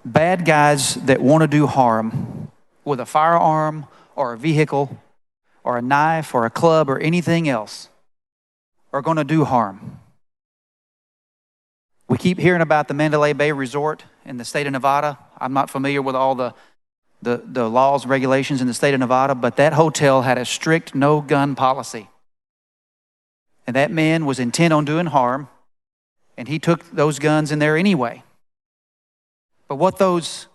bad guys that want to do harm with a firearm or a vehicle or a knife or a club or anything else are going to do harm. We keep hearing about the Mandalay Bay Resort in the state of Nevada. I'm not familiar with all the laws and regulations in the state of Nevada, but that hotel had a strict no-gun policy. And that man was intent on doing harm, and he took those guns in there anyway. But what those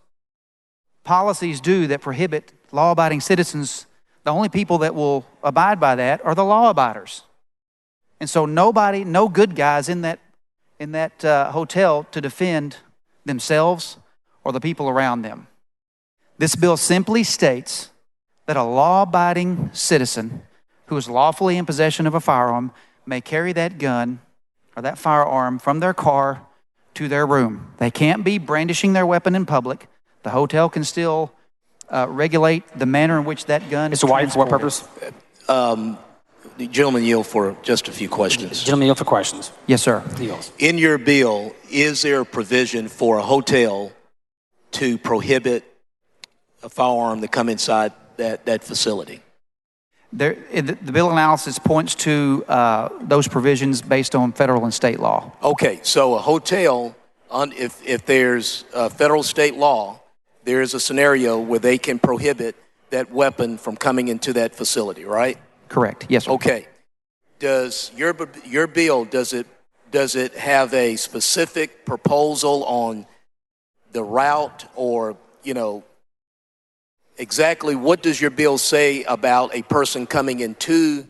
policies do that prohibit law-abiding citizens, the only people that will abide by that are the law-abiders. And so nobody, no good guys in that hotel to defend themselves or the people around them. This bill simply states that a law-abiding citizen who is lawfully in possession of a firearm may carry that gun or that firearm from their car to their room. They can't be brandishing their weapon in public. The hotel can still regulate the manner in which that gun is Mr. White, for what transported. purpose? The gentleman yield for just a few questions. Gentleman yield for questions. Yes, sir. Yields. In your bill, is there a provision for a hotel to prohibit a firearm to come inside that facility? The bill analysis points to those provisions based on federal and state law. Okay, so a hotel, if there's a federal state law, there is a scenario where they can prohibit that weapon from coming into that facility, right? Correct. Yes, sir. Okay. Does your bill, does it have a specific proposal on the route, or, exactly what does your bill say about a person coming into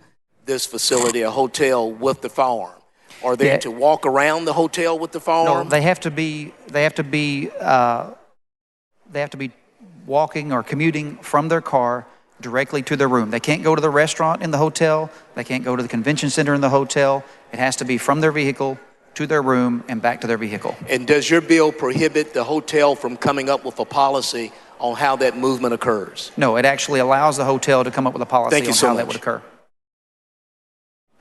this facility, a hotel, with the firearm? Are they to walk around the hotel with the firearm? No, they have to be walking or commuting from their car directly to their room. They can't go to the restaurant in the hotel. They can't go to the convention center in the hotel. It has to be from their vehicle to their room and back to their vehicle. And does your bill prohibit the hotel from coming up with a policy on how that movement occurs? No, it actually allows the hotel to come up with a policy on how that would occur.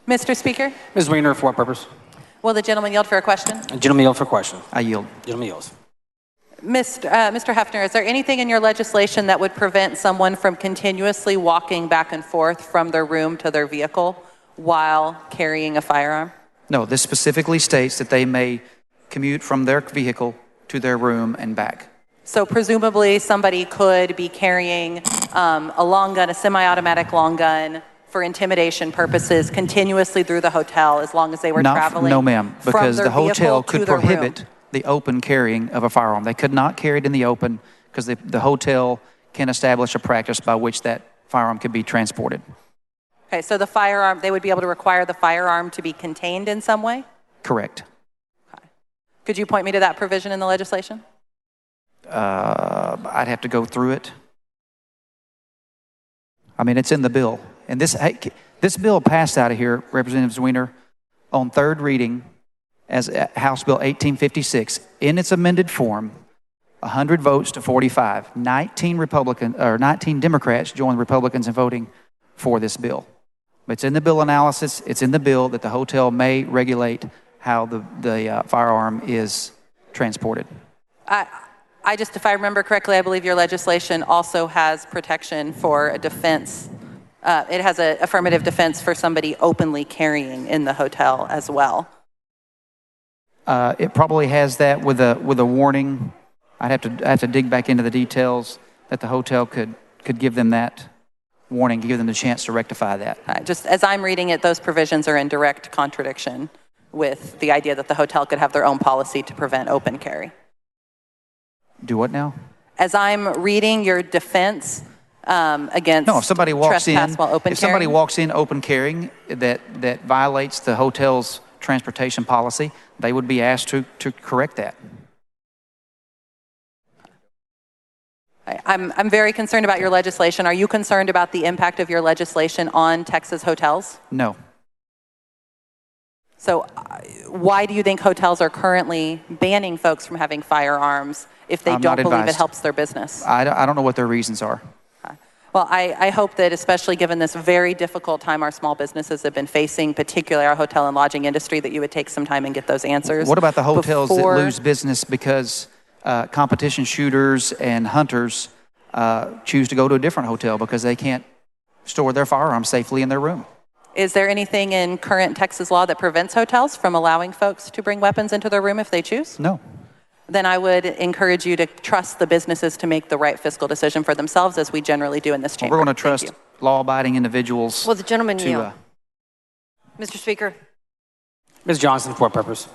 Mr. Speaker? Ms. Weiner, for what purpose? Will the gentleman yield for a question? Gentleman yield for question. I yield. Gentleman yields. Mr. Hefner, is there anything in your legislation that would prevent someone from continuously walking back and forth from their room to their vehicle while carrying a firearm? No, this specifically states that they may commute from their vehicle to their room and back. So presumably somebody could be carrying a long gun, a semi-automatic long gun, for intimidation purposes continuously through the hotel as long as they were traveling. No, ma'am, because the hotel could prohibit room. The open carrying of a firearm. They could not carry it in the open because the hotel can establish a practice by which that firearm could be transported. Okay, so the firearm, they would be able to require the firearm to be contained in some way? Correct. Okay. Could you point me to that provision in the legislation? I'd have to go through it. I mean, it's in the bill. And this bill passed out of here, Representative Weiner, on third reading as House Bill 1856. In its amended form, 100 votes to 45. 19 Democrats joined Republicans in voting for this bill. It's in the bill analysis. It's in the bill that the hotel may regulate how the firearm is transported. I just, if I remember correctly, I believe your legislation also has protection for a defense. It has an affirmative defense for somebody openly carrying in the hotel as well. It probably has that with a warning. I'd have to dig back into the details that the hotel could give them that warning, give them the chance to rectify that. Just as I'm reading it, those provisions are in direct contradiction with the idea that the hotel could have their own policy to prevent open carry. Do what now? As I'm reading your defense against if somebody walks in open carrying that violates the hotel's transportation policy, they would be asked to correct that. I'm very concerned about your legislation. Are you concerned about the impact of your legislation on Texas hotels? No. So why do you think hotels are currently banning folks from having firearms if they don't believe it helps their business? I don't know what their reasons are. Well, I hope that, especially given this very difficult time our small businesses have been facing, particularly our hotel and lodging industry, that you would take some time and get those answers. What about the hotels that lose business because competition shooters and hunters choose to go to a different hotel because they can't store their firearms safely in their room. Is there anything in current Texas law that prevents hotels from allowing folks to bring weapons into their room if they choose? No. Then I would encourage you to trust the businesses to make the right fiscal decision for themselves, as we generally do in this chamber. We're going to trust law-abiding individuals. Will the gentleman to, yield? Mr. Speaker, Ms. Johnson, for what purpose?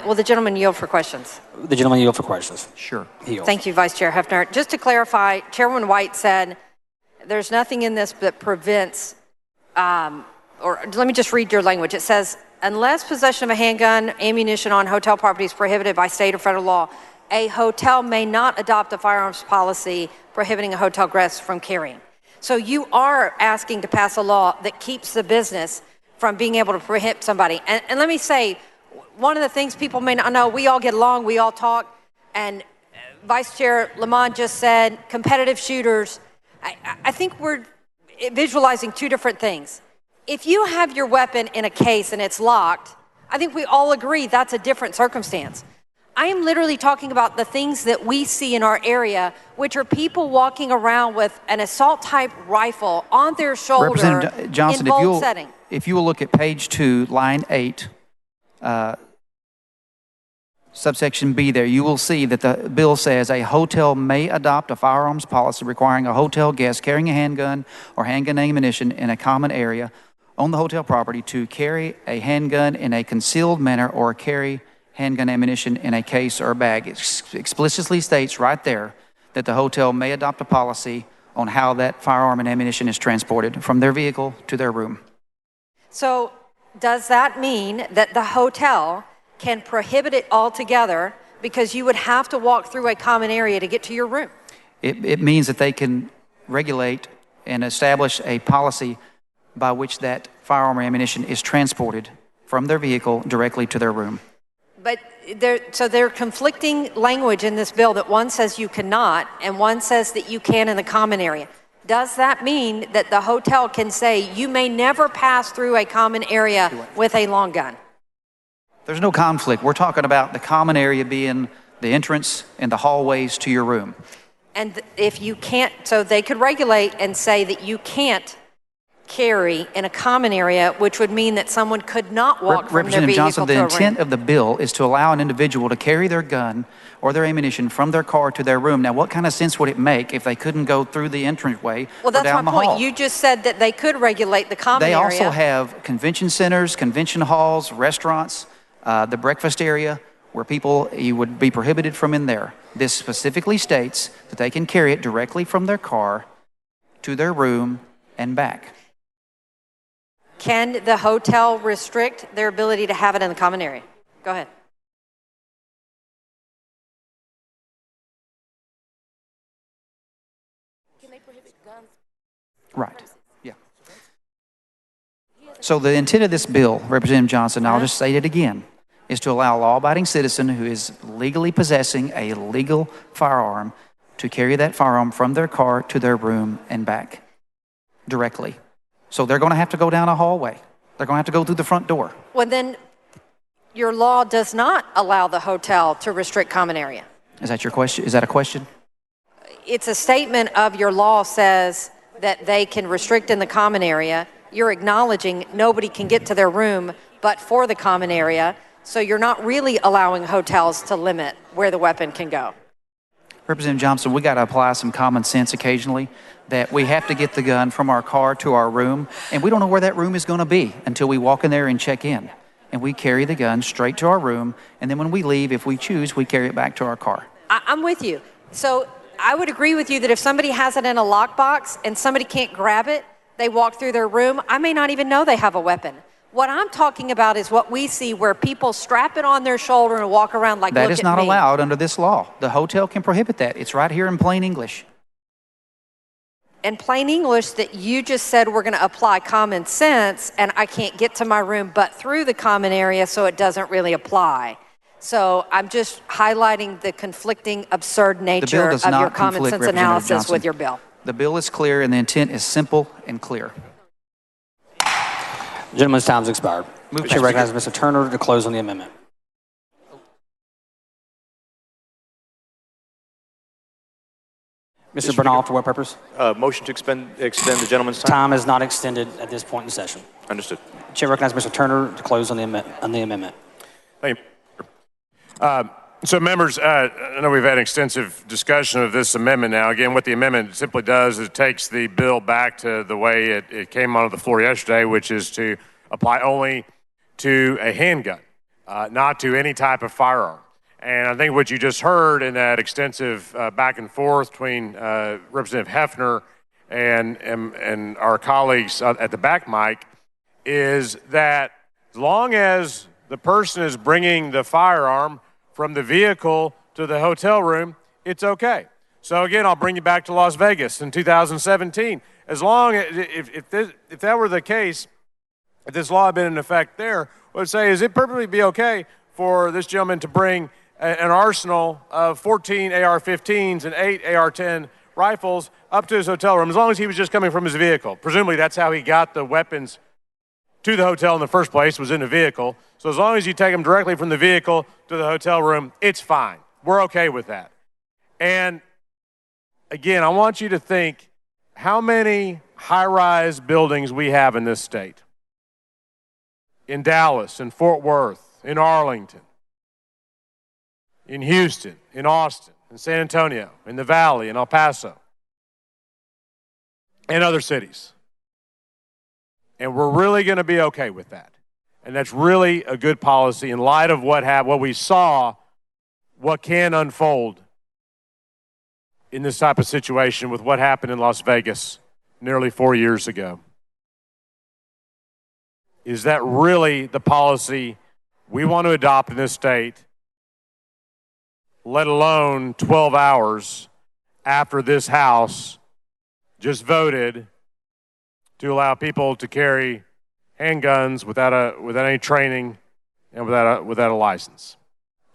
will the gentleman yield for questions? The gentleman yield for questions. Sure. He yields. Thank you, Vice Chair Hefner. Just to clarify, Chairwoman White said there's nothing in this that prevents, or let me just read your language. It says, unless possession of a handgun, ammunition on hotel property is prohibited by state or federal law, a hotel may not adopt a firearms policy prohibiting a hotel guest from carrying. So you are asking to pass a law that keeps the business from being able to prohibit somebody. And let me say, one of the things people may not know, we all get along, we all talk, and Vice Chair Lamont just said competitive shooters. I think we're visualizing two different things. If you have your weapon in a case and it's locked, I think we all agree that's a different circumstance. I am literally talking about the things that we see in our area, which are people walking around with an assault-type rifle on their shoulder Representative Johnson, in bold setting. If you will look at page 2, line 8, subsection B there, you will see that the bill says a hotel may adopt a firearms policy requiring a hotel guest carrying a handgun or handgun ammunition in a common area on the hotel property to carry a handgun in a concealed manner or carry handgun ammunition in a case or bag. It explicitly states right there that the hotel may adopt a policy on how that firearm and ammunition is transported from their vehicle to their room. So does that mean that the hotel can prohibit it altogether because you would have to walk through a common area to get to your room? It means that they can regulate and establish a policy by which that firearm or ammunition is transported from their vehicle directly to their room. But there's conflicting language in this bill that one says you cannot and one says that you can in the common area. Does that mean that the hotel can say you may never pass through a common area with a long gun? There's no conflict. We're talking about the common area being the entrance and the hallways to your room. And if you can't, so they could regulate and say that you can't carry in a common area, which would mean that someone could not walk from their Representative vehicle Johnson, to the a intent room. of the bill is to allow an individual to carry their gun or their ammunition from their car to their room. Now, what kind of sense would it make if they couldn't go through the entranceway Well, or that's down my the point. hall? You just said that they could regulate the common They area. also have convention centers, convention halls, restaurants, the breakfast area where you would be prohibited from in there. This specifically states that they can carry it directly from their car to their room and back. Can the hotel restrict their ability to have it in the common area? Go ahead. Can they prohibit guns? Right. Yeah. So the intent of this bill, Representative Johnson, I'll just say it again, is to allow a law-abiding citizen who is legally possessing a legal firearm to carry that firearm from their car to their room and back directly. So they're going to have to go down a hallway. They're going to have to go through the front door. Well, then your law does not allow the hotel to restrict common area. Is that your question? Is that a question? It's a statement of your law says that they can restrict in the common area. You're acknowledging nobody can get to their room but for the common area. So you're not really allowing hotels to limit where the weapon can go. Representative Johnson, we got to apply some common sense occasionally that we have to get the gun from our car to our room, and we don't know where that room is going to be until we walk in there and check in. And we carry the gun straight to our room, and then when we leave, if we choose, we carry it back to our car. I'm with you. So I would agree with you that if somebody has it in a lockbox and somebody can't grab it, they walk through their room, I may not even know they have a weapon. What I'm talking about is what we see where people strap it on their shoulder and walk around like, That look is at not me. allowed under this law. The hotel can prohibit that. It's right here in plain English. In plain English, that you just said we're going to apply common sense and I can't get to my room but through the common area, so it doesn't really apply. So I'm just highlighting the conflicting, absurd nature does of not your common conflict, sense Representative analysis Johnson. with your bill. The bill is clear and the intent is simple and clear. Gentleman's time's expired. Move Chair back. recognizes Mr. Turner to close on the amendment. Mr. Bernal, for what purpose? Motion to extend the gentleman's time. Time is not extended at this point in session. Understood. Chair recognizes Mr. Turner to close on the amendment. Thank you. So members, I know we've had extensive discussion of this amendment now. Again, what the amendment simply does is it takes the bill back to the way it came onto the floor yesterday, which is to apply only to a handgun, not to any type of firearm. And I think what you just heard in that extensive back and forth between Representative Hefner and our colleagues at the back mic is that as long as the person is bringing the firearm from the vehicle to the hotel room, it's okay. So again, I'll bring you back to Las Vegas in 2017. As long as, if that were the case, if this law had been in effect there, what I'd say is it perfectly be okay for this gentleman to bring an arsenal of 14 AR-15s and 8 AR-10 rifles up to his hotel room, as long as he was just coming from his vehicle. Presumably that's how he got the weapons to the hotel in the first place, was in a vehicle. So as long as you take them directly from the vehicle to the hotel room, it's fine. We're okay with that. And again, I want you to think how many high-rise buildings we have in this state. In Dallas, in Fort Worth, in Arlington, in Houston, in Austin, in San Antonio, in the Valley, in El Paso, and other cities. And we're really going to be okay with that. And that's really a good policy in light of what we saw, what can unfold in this type of situation with what happened in Las Vegas nearly 4 years ago. Is that really the policy we want to adopt in this state, let alone 12 hours after this House just voted to allow people to carry handguns without any training and without a license?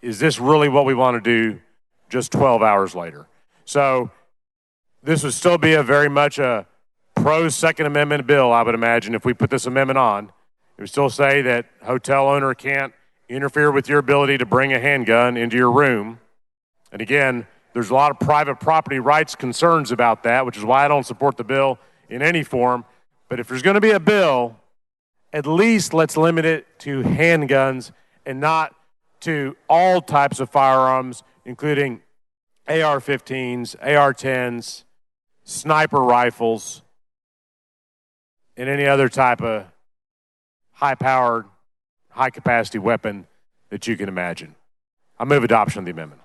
Is this really what we want to do just 12 hours later? So this would still be a very much a pro-Second Amendment bill, I would imagine, if we put this amendment on. It would still say that hotel owner can't interfere with your ability to bring a handgun into your room. And again, there's a lot of private property rights concerns about that, which is why I don't support the bill in any form. But if there's going to be a bill, at least let's limit it to handguns and not to all types of firearms, including AR-15s, AR-10s, sniper rifles, and any other type of high-powered, high-capacity weapon that you can imagine. I move adoption of the amendment.